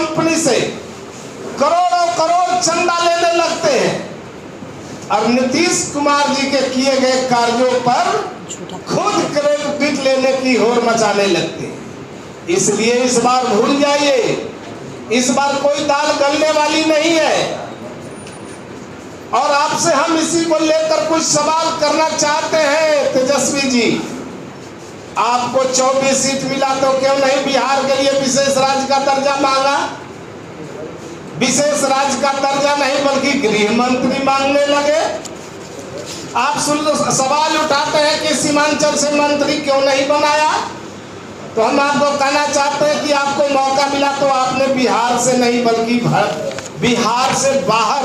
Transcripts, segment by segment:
Company से करोड़ों करोड़ चंदा लेने लगते हैं और नीतीश कुमार जी के किए गए कार्यों पर खुद क्रेडिट लेने की होड़ मचाने लगते हैं। इसलिए इस बार भूल जाइए, इस बार कोई दाल गलने वाली नहीं है। और आपसे हम इसी को लेकर कुछ सवाल करना चाहते हैं। तेजस्वी जी, आपको 24 सीट मिला तो क्यों नहीं बिहार के लिए विशेष राज्य का दर्जा मांगा? विशेष राज्य का दर्जा नहीं बल्कि गृह मंत्री मांगने लगे। आप सवाल उठाते हैं कि सीमांचल से मंत्री क्यों नहीं बनाया, तो हम आपको कहना चाहते हैं कि आपको मौका मिला तो आपने बिहार से नहीं बल्कि बिहार से बाहर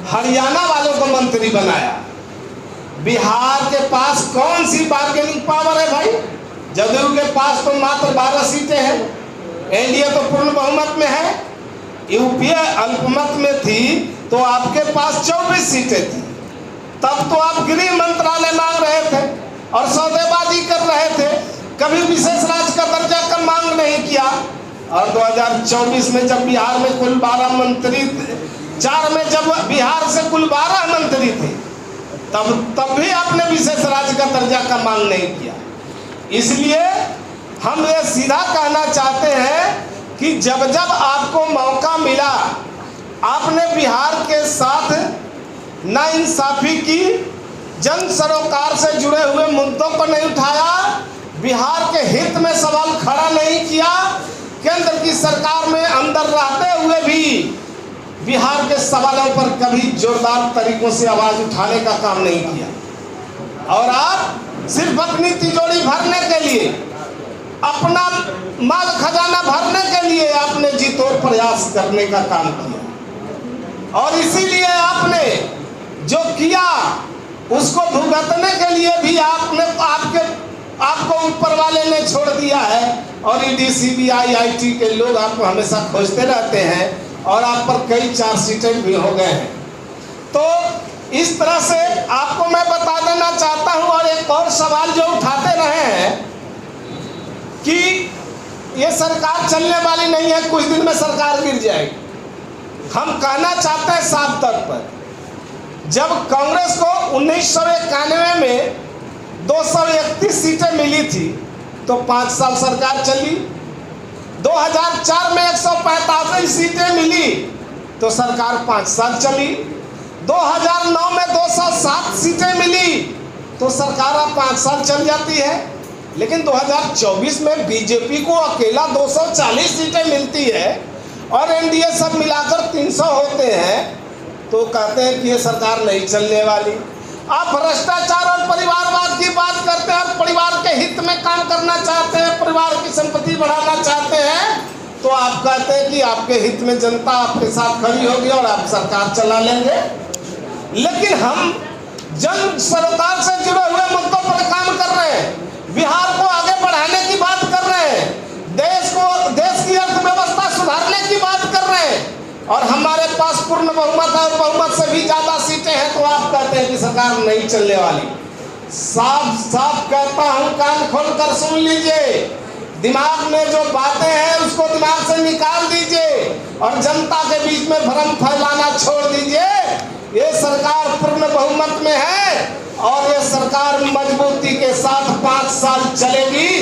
हरियाणा वालों को मंत्री बनाया। बिहार के पास कौन सी बार्गेनिंग पावर है भाई? जदयू के पास तो मात्र 12 सीटें हैं, एनडीए तो पूर्ण बहुमत में है, यूपीए अल्पमत में थी तो आपके पास 24 सीटें थी। तब तो आप गृह मंत्रालय मांग रहे थे और सौदेबाजी कर रहे थे, कभी विशेष राज्य का दर्जा का मांग नहीं किया। और 2024 में जब बिहार में कुल 12 मंत्री, 4 में जब बिहार से कुल 12 मंत्री थे, तब भी आपने विशेष राज्य का दर्जा का मांग नहीं किया। इसलिए हम ये सीधा कहना चाहते हैं कि जब जब आपको मौका मिला, आपने बिहार के साथ नाइंसाफी की, जन सरोकार से जुड़े हुए मुद्दों को नहीं उठाया, बिहार के हित में सवाल खड़ा नहीं किया, केंद्र की सरकार में अंदर रहते हुए भी बिहार के सवालों पर कभी जोरदार तरीकों से आवाज उठाने का काम नहीं किया। और आप सिर्फ अपनी तिजोरी भरने के लिए, अपना माल खजाना भरने के लिए आपने जी तोड़ प्रयास करने का काम किया। और इसीलिए आपने जो किया उसको भुगतने के लिए भी आपको ऊपर वाले ने छोड़ दिया है। और ईडी, सीबीआई, आईटी के लोग आपको हमेशा खोजते रहते हैं और आप पर कई चार्जशीटें भी हो गए हैं। तो इस तरह से आपको मैं बता देना चाहता हूं। और एक और सवाल जो उठाते रहे हैं कि ये सरकार चलने वाली नहीं है, कुछ दिन में सरकार गिर जाएगी। हम कहना चाहते हैं साफ तौर पर, जब कांग्रेस को 1991 में 231 सीटें मिली थी तो 5 साल सरकार चली। 2004 में 145 सीटें मिली तो सरकार 5 साल चली। 2009 में 207 सीटें मिली तो सरकार 5 साल चल जाती है। लेकिन 2024 में बीजेपी को अकेला 240 सीटें मिलती है और एनडीए सब मिलाकर 300 होते हैं, तो कहते हैं कि ये सरकार नहीं चलने वाली। आप भ्रष्टाचार और परिवारवाद की बात करते हैं और परिवार के हित में काम करना चाहते हैं, परिवार की संपत्ति बढ़ाना चाहते हैं, तो आप कहते हैं कि आपके हित में जनता आपके साथ खड़ी होगी और आप सरकार चला लेंगे। लेकिन हम जन सरोकार से जुड़े हुए मुद्दों पर काम कर रहे हैं, बिहार को आगे बढ़ाने की बात कर रहे हैं, देश की अर्थव्यवस्था सुधारने की बात कर रहे हैं, और हमारे पास पूर्ण बहुमत है और बहुमत से भी ज्यादा सीटें हैं, तो आप कहते हैं कि सरकार नहीं चलने वाली। साफ साफ कहता हूं, कान खोलकर सुन लीजिए, दिमाग में जो बातें हैं उसको दिमाग से निकाल दीजिए और जनता के बीच में भ्रम फैलाना छोड़ दीजिए। ये सरकार पूर्ण बहुमत में है और ये सरकार मजबूती के साथ 5 साल चलेगी।